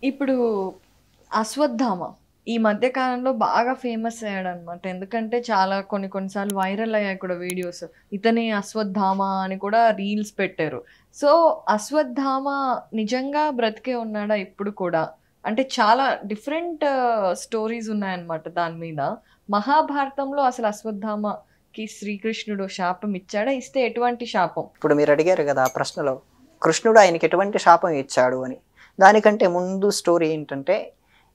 ఇప్పుడు అశ్వత్థామ ఈ మధ్య కాలంలో బాగా ఫేమస్ అయ్యాడనమాట. ఎందుకంటే చాలా కొన్నిసార్లు వైరల్ అయ్యాయి కూడా వీడియోస్. ఇతనే అశ్వత్థామ అని కూడా రీల్స్ పెట్టారు. సో, అశ్వత్థామ నిజంగా బ్రతికే ఉన్నాడా ఇప్పుడు కూడా? అంటే చాలా డిఫరెంట్ స్టోరీస్ ఉన్నాయన్నమాట దాని మీద. మహాభారతంలో అసలు అశ్వత్థామకి శ్రీకృష్ణుడు శాపం ఇచ్చాడా? ఇస్తే ఎటువంటి శాపం? ఇప్పుడు మీరు అడిగారు కదా ఆ ప్రశ్నలో, కృష్ణుడు ఆయనకి ఎటువంటి శాపం ఇచ్చాడు అని. దానికంటే ముందు స్టోరీ ఏంటంటే,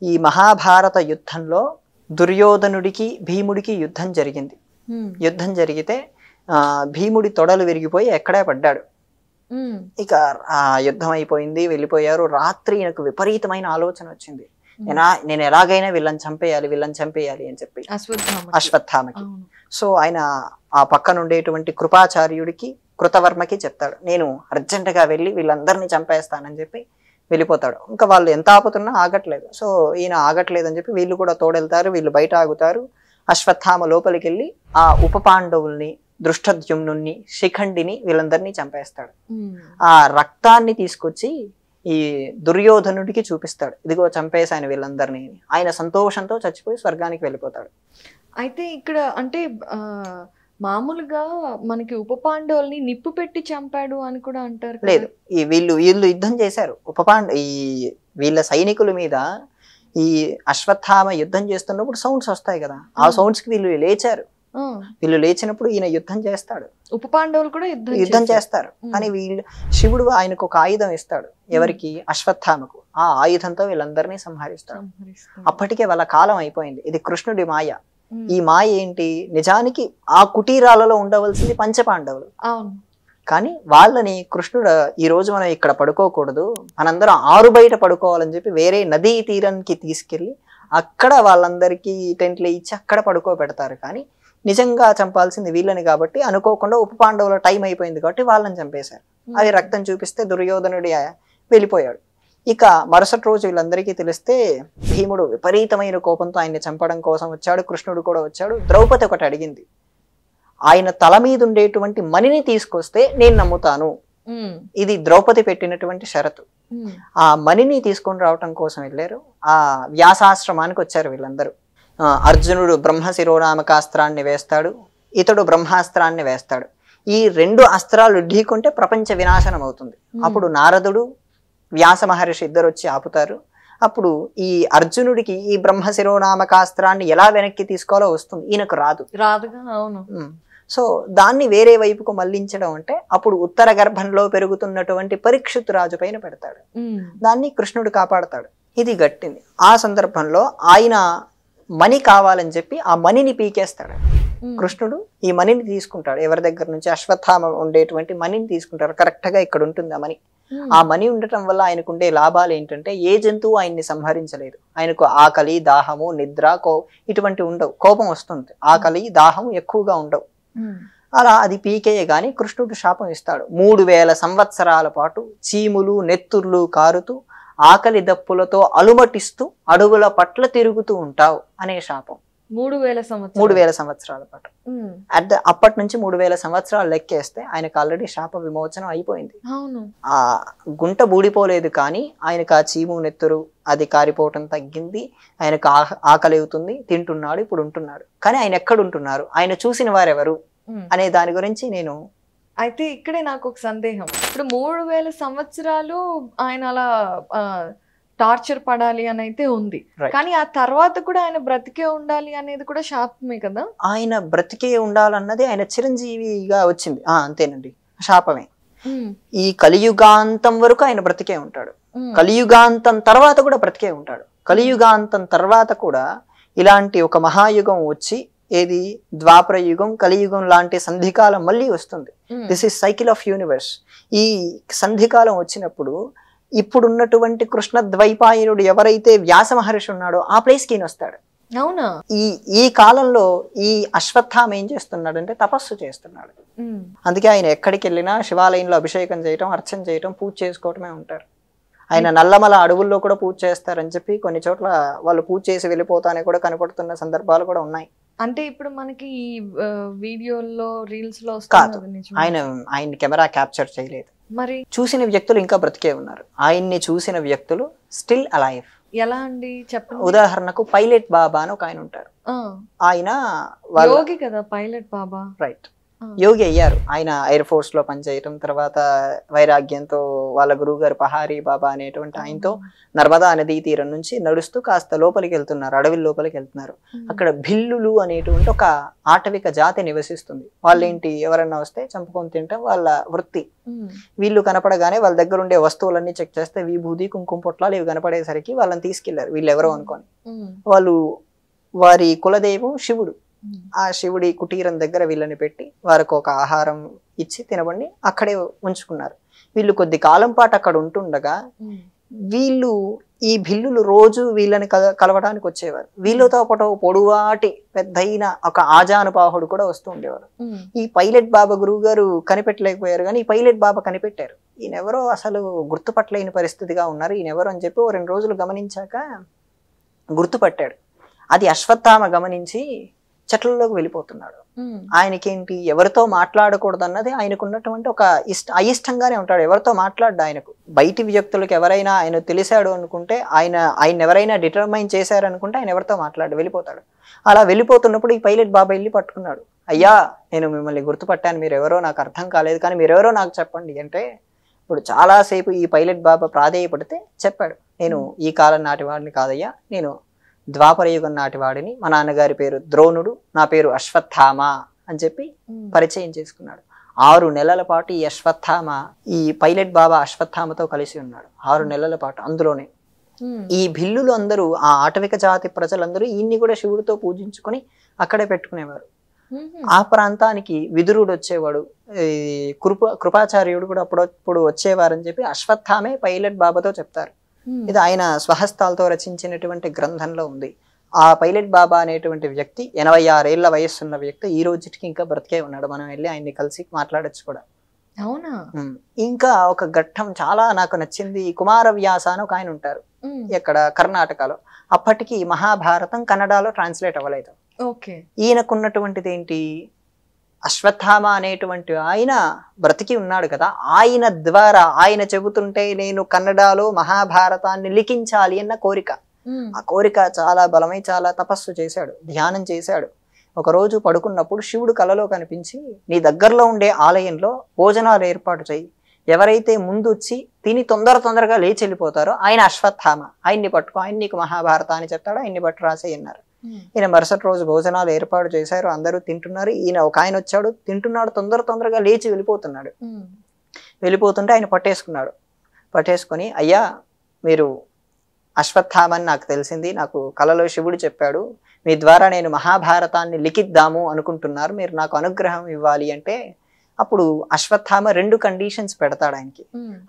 ఈ మహాభారత యుద్ధంలో దుర్యోధనుడికి భీముడికి యుద్ధం జరిగింది. యుద్ధం జరిగితే భీముడి తొడలు విరిగిపోయి ఎక్కడే పడ్డాడు. ఇక ఆ యుద్ధం అయిపోయింది, వెళ్ళిపోయారు. రాత్రి నాకు విపరీతమైన ఆలోచన వచ్చింది. నేను ఎలాగైనా వీళ్ళని చంపేయాలి అని చెప్పి అశ్వత్థామకి. సో ఆయన ఆ పక్కన ఉండేటువంటి కృపాచార్యుడికి, కృతవర్మకి చెప్తాడు, నేను అర్జెంటుగా వెళ్ళి వీళ్ళందరినీ చంపేస్తానని చెప్పి వెళ్ళిపోతాడు. ఇంకా వాళ్ళు ఎంత ఆపుతున్నా ఆగట్లేదు. సో ఈయన ఆగట్లేదు అని చెప్పి వీళ్ళు కూడా తోడెళ్తారు. వీళ్ళు బయట ఆగుతారు. అశ్వత్థామ లోపలికి వెళ్ళి ఆ ఉప పాండవుల్ని, దృష్టద్యుమ్నుని, శిఖండిని వీళ్ళందరినీ చంపేస్తాడు. ఆ రక్తాన్ని తీసుకొచ్చి ఈ దుర్యోధనుడికి చూపిస్తాడు, ఇదిగో చంపేశాను వీళ్ళందరినీ. ఆయన సంతోషంతో చచ్చిపోయి స్వర్గానికి వెళ్ళిపోతాడు. అయితే ఇక్కడ అంటే మామూలుగా మనకి ఉప పాండవుల్ని నిప్పు పెట్టి చంపాడు అని కూడా అంటారు. లేదు, ఈ వీళ్ళు యుద్ధం చేశారు. వీళ్ళ సైనికుల మీద ఈ అశ్వత్థామ యుద్ధం చేస్తున్నప్పుడు సౌండ్స్ వస్తాయి కదా, ఆ సౌండ్స్ కి వీళ్ళు లేచారు. వీళ్ళు లేచినప్పుడు ఈయన యుద్ధం చేస్తాడు. ఉప పాండవులు కూడా యుద్ధం చేస్తారు. కానీ శివుడు ఆయనకు ఒక ఆయుధం ఇస్తాడు. ఎవరికి? అశ్వత్థామకు. ఆ ఆయుధంతో వీళ్ళందరినీ సంహరిస్తాడు. అప్పటికే వాళ్ళ కాలం అయిపోయింది. ఇది కృష్ణుడి మాయ. ఈ మాయ ఏంటి? నిజానికి ఆ కుటీరాలలో ఉండవలసింది పంచపాండవులు. కానీ వాళ్ళని కృష్ణుడు, ఈ రోజు మనం ఇక్కడ పడుకోకూడదు, మనందరం ఆరు బయట పడుకోవాలని చెప్పి వేరే నదీ తీరానికి తీసుకెళ్లి అక్కడ వాళ్ళందరికీ టెంట్లు ఇచ్చి అక్కడ పడుకోబెడతారు. కానీ నిజంగా చంపాల్సింది వీళ్ళని కాబట్టి అనుకోకుండా ఉప పాండవుల టైం అయిపోయింది కాబట్టి వాళ్ళని చంపేశారు. అది రక్తం చూపిస్తే దుర్యోధనుడి వెళ్ళిపోయాడు. ఇక మరుసటి రోజు వీళ్ళందరికీ తెలిస్తే భీముడు విపరీతమైన కోపంతో ఆయన్ని చంపడం కోసం వచ్చాడు. కృష్ణుడు కూడా వచ్చాడు. ద్రౌపది ఒకటి అడిగింది, ఆయన తల మీద ఉండేటువంటి మణిని తీసుకొస్తే నేను నమ్ముతాను. ఇది ద్రౌపది పెట్టినటువంటి షరతు. ఆ మణిని తీసుకొని రావటం కోసం వెళ్ళారు. ఆ వ్యాసాశ్రమానికి వచ్చారు వీళ్ళందరూ. అర్జునుడు బ్రహ్మ శిరోనామకాస్త్రాన్ని వేస్తాడు, ఇతడు బ్రహ్మాస్త్రాన్ని వేస్తాడు. ఈ రెండు అస్త్రాలు ఢీకుంటే ప్రపంచ వినాశనం అవుతుంది. అప్పుడు నారదుడు, వ్యాస మహర్షి ఇద్దరు వచ్చి ఆపుతారు. అప్పుడు ఈ అర్జునుడికి ఈ బ్రహ్మ శిరోనామకాస్త్రాన్ని ఎలా వెనక్కి తీసుకోవాలో వస్తుంది, ఈయనకు రాదుగా. అవును. సో దాన్ని వేరే వైపుకు మళ్లించడం అంటే అప్పుడు ఉత్తర గర్భంలో పెరుగుతున్నటువంటి పరీక్షిత్ రాజు పైన పెడతాడు. దాన్ని కృష్ణుడు కాపాడతాడు. ఇది గట్టింది. ఆ సందర్భంలో ఆయన మణి కావాలని చెప్పి ఆ మణిని పీకేస్తాడు. కృష్ణుడు ఈ మణిని తీసుకుంటాడు. ఎవరి దగ్గర నుంచి? అశ్వత్థామ ఉండేటువంటి మణిని తీసుకుంటారు. కరెక్ట్ గా ఇక్కడ ఉంటుంది ఆ మణి. ఆ మణి ఉండటం వల్ల ఆయనకు ఉండే లాభాలు ఏంటంటే, ఏ జంతువు ఆయన్ని సంహరించలేదు. ఆయనకు ఆకలి, దాహము, నిద్ర, ఇటువంటి ఉండవు. కోపం వస్తుంది, ఆకలి దాహం ఎక్కువగా ఉండవు. అలా అది పీకేయ గాని కృష్ణుడు శాపం ఇస్తాడు. 3000 సంవత్సరాల పాటు చీములు నెత్తుర్లు కారుతూ ఆకలి దప్పులతో అలుమటిస్తూ అడుగుల పట్ల తిరుగుతూ ఉంటావు అనే శాపం. 3000 సంవత్సరాల పాటు. అప్పటి నుంచి 3000 సంవత్సరాలు లెక్కేస్తే ఆయనకు ఆల్రెడీ శాప విమోచనం అయిపోయింది. ఆ గుంట బూడిపోలేదు, కానీ ఆయనకు ఆ చీము నెత్తురు అది కారిపోవటం తగ్గింది. ఆయనకు ఆకలి అవుతుంది, తింటున్నాడు, ఇప్పుడు ఉంటున్నాడు. కానీ ఆయన ఎక్కడ ఉంటున్నారు, ఆయన చూసిన వారెవరు అనే దాని గురించి నేను. అయితే ఇక్కడే నాకు ఒక సందేహం. ఇప్పుడు 3000 సంవత్సరాలు ఆయన అలా టార్చర్ పడాలి అని అయితే ఉంది, కానీ ఆ తర్వాత కూడా ఆయన బ్రతికే ఉండాలి అనేది కూడా శాపమే కదా. ఆయన బ్రతికే ఉండాలన్నది ఆయన చిరంజీవిగా వచ్చింది. అంతేనండి, శాపమే. ఈ కలియుగాంతం వరకు ఆయన బ్రతికే ఉంటాడు. కలియుగాంతం తర్వాత కూడా బ్రతికే ఉంటాడు. కలియుగాంతం తర్వాత కూడా ఇలాంటి ఒక మహాయుగం వచ్చి, ఏది ద్వాపర యుగం, కలియుగం లాంటి సంధికాలం మళ్ళీ వస్తుంది. This is cycle of universe. ఈ సంధికాలం వచ్చినప్పుడు ఇప్పుడున్నటువంటి కృష్ణ ద్వైపాయనుడు ఎవరైతే వ్యాస మహర్షి ఉన్నాడో ఆ ప్లేస్కి ఈయన వస్తాడు. అవునా? ఈ కాలంలో ఈ అశ్వత్థామ ఏం చేస్తున్నాడు అంటే తపస్సు చేస్తున్నాడు. అందుకే ఆయన ఎక్కడికి వెళ్ళినా శివాలయంలో అభిషేకం చేయటం, అర్చన చేయటం, పూజ చేసుకోవటమే ఉంటారు. ఆయన నల్లమల అడవుల్లో కూడా పూజ చేస్తారని చెప్పి కొన్ని చోట్ల వాళ్ళు పూజ చేసి వెళ్ళిపోతానే కూడా కనపడుతున్న సందర్భాలు కూడా ఉన్నాయి. అంటే ఇప్పుడు మనకి వీడియోల్లో రీల్స్ లో కాదు, ఆయన కెమెరా క్యాప్చర్ చేయలేదు. మరి చూసిన వ్యక్తులు ఇంకా బ్రతికే ఉన్నారు. ఆయన్ని చూసిన వ్యక్తులు స్టిల్ అలైవ్. ఎలా అండి చెప్పండి. ఉదాహరణకు పైలట్ బాబా అని ఒక ఆయన ఉంటారు. ఆయన యోగి కదా పైలట్ బాబా. రైట్, యోగి అయ్యారు. ఆయన ఎయిర్ ఫోర్స్ లో పనిచేయటం, తర్వాత వైరాగ్యంతో వాళ్ళ గురువు గారు పహారీ బాబా అనేటువంటి ఆయనతో నర్మదా నదీ తీరం నుంచి నడుస్తూ కాస్త లోపలికి వెళ్తున్నారు, అడవి లోపలికి వెళ్తున్నారు. అక్కడ భిల్లులు అనేటువంటి ఒక ఆటవిక జాతి నివసిస్తుంది. వాళ్ళేంటి, ఎవరన్నా వస్తే చంపుకొని తింటాం వాళ్ళ వృత్తి. వీళ్ళు కనపడగానే వాళ్ళ దగ్గర ఉండే వస్తువులన్నీ చెక్ చేస్తే విభూది కుంకుమ పొట్లాలు ఇవి కనపడేసరికి వాళ్ళని తీసుకెళ్లారు. వీళ్ళు ఎవరో అనుకోని, వాళ్ళు వారి కులదేవం శివుడు. ఆ శివుడి కుటీరం దగ్గర వీళ్ళని పెట్టి వారికి ఒక ఆహారం ఇచ్చి తినబండి అక్కడే ఉంచుకున్నారు. వీళ్ళు కొద్ది కాలం పాటు అక్కడ ఉంటుండగా వీళ్ళు ఈ భిల్లులు రోజు వీళ్ళని కలవడానికి వచ్చేవారు. వీళ్ళతో పాటు పొడువాటి పెద్దయిన ఒక ఆజానుబాహుడు కూడా వస్తూ ఉండేవారు. ఈ పైలట్ బాబా గురువు గారు కనిపెట్టలేకపోయారు, కానీ ఈ పైలట్ బాబా కనిపెట్టారు. ఈయనెవరో అసలు గుర్తుపట్టలేని పరిస్థితిగా ఉన్నారు, ఈయనెవరో అని చెప్పి 2 రోజులు గమనించాక గుర్తుపట్టాడు. అది అశ్వత్థామ గమనించి చెట్లలోకి వెళ్ళిపోతున్నాడు. ఆయనకేంటి, ఎవరితో మాట్లాడకూడదు అన్నది ఆయనకున్నటువంటి ఒక అయిష్టంగానే ఉంటాడు. ఎవరితో మాట్లాడు ఆయనకు. బయటి వ్యక్తులకు ఎవరైనా ఆయన తెలిసాడు అనుకుంటే, ఆయన ఎవరైనా డిటర్మైన్ చేశారు అనుకుంటే ఆయన ఎవరితో మాట్లాడు వెళ్ళిపోతాడు. అలా వెళ్ళిపోతున్నప్పుడు ఈ పైలట్ బాబా వెళ్ళి పట్టుకున్నాడు. అయ్యా, నేను మిమ్మల్ని గుర్తుపట్టాను, మీరు ఎవరో నాకు అర్థం కాలేదు, కానీ మీరెవరో నాకు చెప్పండి అంటే, ఇప్పుడు చాలాసేపు ఈ పైలట్ బాబా ప్రాధేయపడితే చెప్పాడు, నేను ఈ కాలం నాటి వాడిని కాదయ్యా, నేను ద్వాపరయుగం నాటి వాడిని, మా నాన్నగారి పేరు ద్రోణుడు, నా పేరు అశ్వత్థామ అని చెప్పి పరిచయం చేసుకున్నాడు. 6 నెలల పాటు ఈ అశ్వత్థామ, ఈ పైలట్ బాబా అశ్వత్థామతో కలిసి ఉన్నాడు 6 నెలల పాటు. అందులోనే ఈ భిల్లులు అందరూ, ఆ ఆటవిక జాతి ప్రజలందరూ ఈయన్ని కూడా శివుడితో పూజించుకొని అక్కడే పెట్టుకునేవారు. ఆ ప్రాంతానికి విదురుడు వచ్చేవాడు, కృపాచార్యుడు కూడా అప్పుడప్పుడు వచ్చేవారని చెప్పి అశ్వత్థామే పైలట్ బాబాతో చెప్తారు. ఇది ఆయన స్వహస్తాలతో రచించినటువంటి గ్రంథంలో ఉంది. ఆ పైలట్ బాబా అనేటువంటి వ్యక్తి 86 ఏళ్ల వయస్సున్న వ్యక్తి ఈ రోజుకి ఇంకా బ్రతికే ఉన్నాడు. మనం వెళ్ళి ఆయన్ని కలిసి మాట్లాడచ్చు కూడా. అవునా? ఇంకా ఒక ఘట్టం చాలా నాకు నచ్చింది. కుమారవ్యాస అని ఒక ఆయన ఉంటారు ఇక్కడ కర్ణాటకలో. అప్పటికి మహాభారతం కన్నడలో ట్రాన్స్లేట్ అవ్వలేదు. ఈయనకున్నటువంటిది ఏంటి, అశ్వత్థామ అనేటువంటి ఆయన బ్రతికి ఉన్నాడు కదా, ఆయన ద్వారా ఆయన చెబుతుంటే నేను కన్నడలో మహాభారతాన్ని లిఖించాలి అన్న కోరిక. ఆ కోరిక చాలా బలమై చాలా తపస్సు చేశాడు, ధ్యానం చేశాడు. ఒకరోజు పడుకున్నప్పుడు శివుడు కలలో కనిపించి, నీ దగ్గరలో ఉండే ఆలయంలో భోజనాలు ఏర్పాటు చేయి, ఎవరైతే ముందు వచ్చి తిని తొందరగా లేచి వెళ్ళిపోతారో ఆయన అశ్వత్థామ, ఆయన్ని పట్టుకో, ఆయన నీకు మహాభారతాన్ని చెప్తాడు, ఆయన్ని పట్టు రాసే అన్నారు. ఈయన మరుసటి రోజు భోజనాలు ఏర్పాటు చేశారు, అందరూ తింటున్నారు. ఈయన ఒక ఆయన వచ్చాడు, తింటున్నాడు, తొందరగా లేచి వెళ్ళిపోతున్నాడు. వెళ్ళిపోతుంటే ఆయన పట్టేసుకొని, అయ్యా మీరు అశ్వత్థామని నాకు తెలిసింది, నాకు కలలో శివుడు చెప్పాడు, మీ ద్వారా నేను మహాభారతాన్ని లిఖిద్దాము అనుకుంటున్నారు, మీరు నాకు అనుగ్రహం ఇవ్వాలి అంటే, అప్పుడు అశ్వత్థామ 2 కండిషన్స్ పెడతాడు ఆయనకి.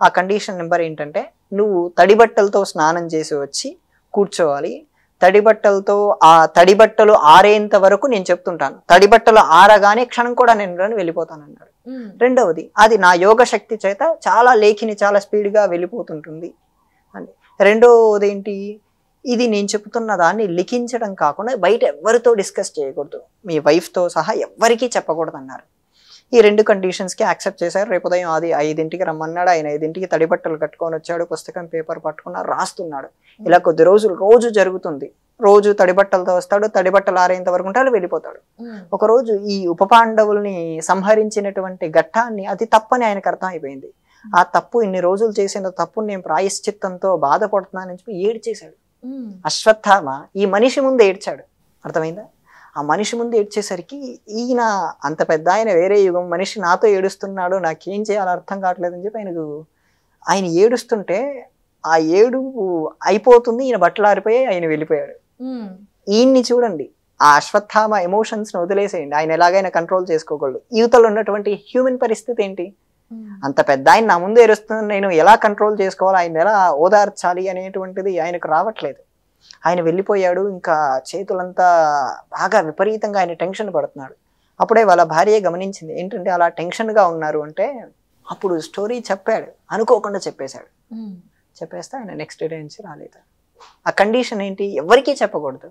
ఆ కండిషన్ నెంబర్ ఏంటంటే, నువ్వు తడిబట్టలతో స్నానం చేసి వచ్చి కూర్చోవాలి, ఆ తడిబట్టలు ఆరేంత వరకు నేను చెప్తుంటాను, తడిబట్టలు ఆరగానే క్షణం కూడా నేను వెళ్ళిపోతాను అన్నాడు. రెండవది, అది నా యోగ శక్తి చేత చాలా లేఖిని చాలా స్పీడ్గా వెళ్ళిపోతుంటుంది అని. రెండవది ఏంటి, ఇది నేను చెప్తున్న దాన్ని లిఖించడం కాకుండా బయట ఎవరితో డిస్కస్ చేయకూడదు, మీ వైఫ్తో సహా ఎవ్వరికీ చెప్పకూడదు అన్నారు. ఈ 2 కండిషన్స్కి యాక్సెప్ట్ చేశారు. రేపు ఉదయం 5ంటికి రమ్మన్నాడు. ఆయన 5ంటికి తడిబట్టలు కట్టుకొని వచ్చాడు, పుస్తకం పేపర్ పట్టుకున్నాడు, రాస్తున్నాడు. ఇలా కొద్ది రోజు జరుగుతుంది. రోజు తడిబట్టలతో వస్తాడు, తడిబట్టలు ఆరేంత వరకు ఉంటాడు, వెళ్ళిపోతాడు. ఒకరోజు ఈ ఉపపాండవుల్ని సంహరించినటువంటి ఘట్టాన్ని అది తప్పని ఆయనకు అర్థం అయిపోయింది. ఆ తప్పు, ఇన్ని రోజులు చేసిన తప్పుని నేను ప్రాయశ్చిత్తంతో బాధపడుతున్నానని చెప్పి ఏడ్చేశాడు. అశ్వత్థామ ఈ మనిషి ముందు ఏడ్చాడు. అర్థమైందా? ఆ మనిషి ముందు ఏడ్చేసరికి ఈయన అంత పెద్ద ఆయన, వేరే యుగం మనిషి నాతో ఏడుస్తున్నాడు, నాకేం చేయాలో అర్థం కావట్లేదని చెప్పి ఆయన ఏడుస్తుంటే ఆ ఏడు అయిపోతుంది, ఈయన బట్టలు ఆరిపోయి ఆయన వెళ్ళిపోయాడు. ఈయన్ని చూడండి, ఆ అశ్వత్థామ ఎమోషన్స్ ని వదిలేసేయండి, ఆయన ఎలాగైనా కంట్రోల్ చేసుకోగలడు. యువతలో ఉన్నటువంటి హ్యూమన్ పరిస్థితి ఏంటి, అంత పెద్ద ఆయన నా ముందు ఏడుస్తున్నాను, నేను ఎలా కంట్రోల్ చేసుకోవాలి, ఆయన ఎలా ఓదార్చాలి అనేటువంటిది ఆయనకు రావట్లేదు. ఆయన వెళ్ళిపోయాడు. ఇంకా చేతులంతా బాగా విపరీతంగా ఆయన టెన్షన్ పడుతున్నాడు. అప్పుడే వాళ్ళ భార్య గమనించింది, ఏంటంటే అలా టెన్షన్గా ఉన్నారు అంటే. అప్పుడు స్టోరీ చెప్పాడు, అనుకోకుండా చెప్పేస్తే ఆయన నెక్స్ట్ డే నుంచి రాలేదు. ఆ కండిషన్ ఏంటి, ఎవరికీ చెప్పకూడదు.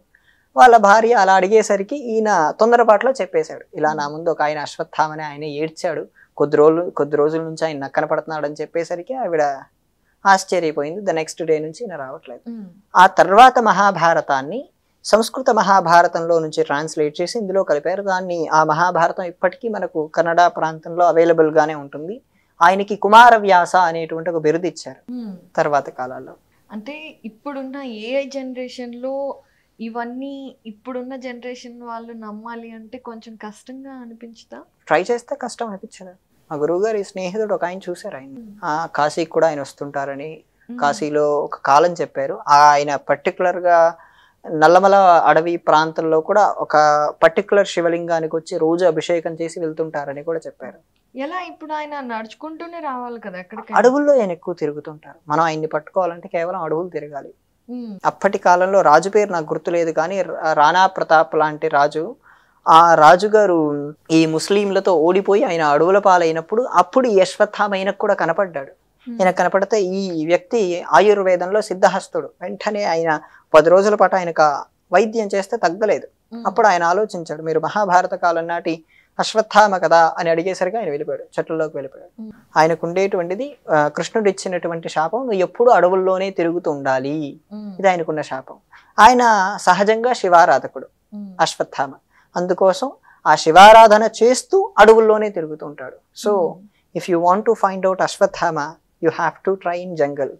వాళ్ళ భార్య అలా అడిగేసరికి ఈయన తొందరపాట్లో చెప్పేశాడు, ఇలా నా ముందు ఒక ఆయన అశ్వత్థామని ఆయన ఏడ్చాడు, కొద్ది రోజుల నుంచి ఆయన నక్కన పడుతున్నాడు అని చెప్పేసరికి ఆవిడ ఆశ్చర్యపోయింది. ద నెక్స్ట్ డే నుంచి ఈయన రావట్లేదు. ఆ తర్వాత మహాభారతాన్ని సంస్కృత మహాభారతంలో నుంచి ట్రాన్స్లేట్ చేసి ఇందులో కలిపారు. దాన్ని ఆ మహాభారతం ఇప్పటికీ మనకు కన్నడ ప్రాంతంలో అవైలబుల్ గానే ఉంటుంది. ఆయనకి కుమారవ్యాస అనేటువంటి ఒక బిరుదు ఇచ్చారు తర్వాత కాలాల్లో. అంటే ఇప్పుడున్న ఏఐ జనరేషన్ లో ఇవన్నీ ఇప్పుడున్న జనరేషన్ వాళ్ళు నమ్మాలి అంటే కొంచెం కష్టంగా అనిపించుతా? ట్రై చేస్తే కష్టం అనిపించదు. మా గురువు గారి స్నేహితుడు ఒక ఆయన చూశారు, ఆయన కాశీకి కూడా ఆయన వస్తుంటారని, కాశీలో ఒక కాలం చెప్పారు. ఆయన పర్టికులర్ గా నల్లమల అడవి ప్రాంతంలో కూడా ఒక పర్టికులర్ శివలింగానికి వచ్చి రోజు అభిషేకం చేసి వెళ్తుంటారని కూడా చెప్పారు. ఎలా ఇప్పుడు ఆయన నడుచుకుంటూనే రావాలి కదా ఎక్కడికి? అడవుల్లో ఆయన ఎక్కువ తిరుగుతుంటారు. మనం ఆయన్ని పట్టుకోవాలంటే కేవలం అడవులు తిరగాలి. అప్పటి కాలంలో రాజు పేరు నాకు గుర్తులేదు కానీ రాణా ప్రతాప్ లాంటి రాజు, ఆ రాజుగారు ఈ ముస్లింలతో ఓడిపోయి ఆయన అడవుల పాలైనప్పుడు అప్పుడు ఈ అశ్వత్థామ ఆయనకు కూడా కనపడ్డాడు. ఈయన కనపడితే ఈ వ్యక్తి ఆయుర్వేదంలో సిద్ధహస్తుడు. వెంటనే ఆయన 10 రోజుల పాటు ఆయనకు వైద్యం చేస్తే తగ్గలేదు. అప్పుడు ఆయన ఆలోచించాడు, మీరు మహాభారత కాలం నాటి అశ్వత్థామ కదా అని అడిగేసరికి ఆయన వెళ్ళిపోయాడు, చెట్లలోకి వెళ్ళిపోయాడు. ఆయనకు ఉండేటువంటిది కృష్ణుడు ఇచ్చినటువంటి శాపం, నువ్వు ఎప్పుడు అడవుల్లోనే తిరుగుతూ ఉండాలి, ఇది ఆయనకున్న శాపం. ఆయన సహజంగా శివారాధకుడు అశ్వత్థామ, అందుకోసం ఆ శివారాధన చేస్తూ అడవుల్లోనే తిరుగుతూ ఉంటాడు. So if you want to find out Ashwatthama, you have to try in jungle.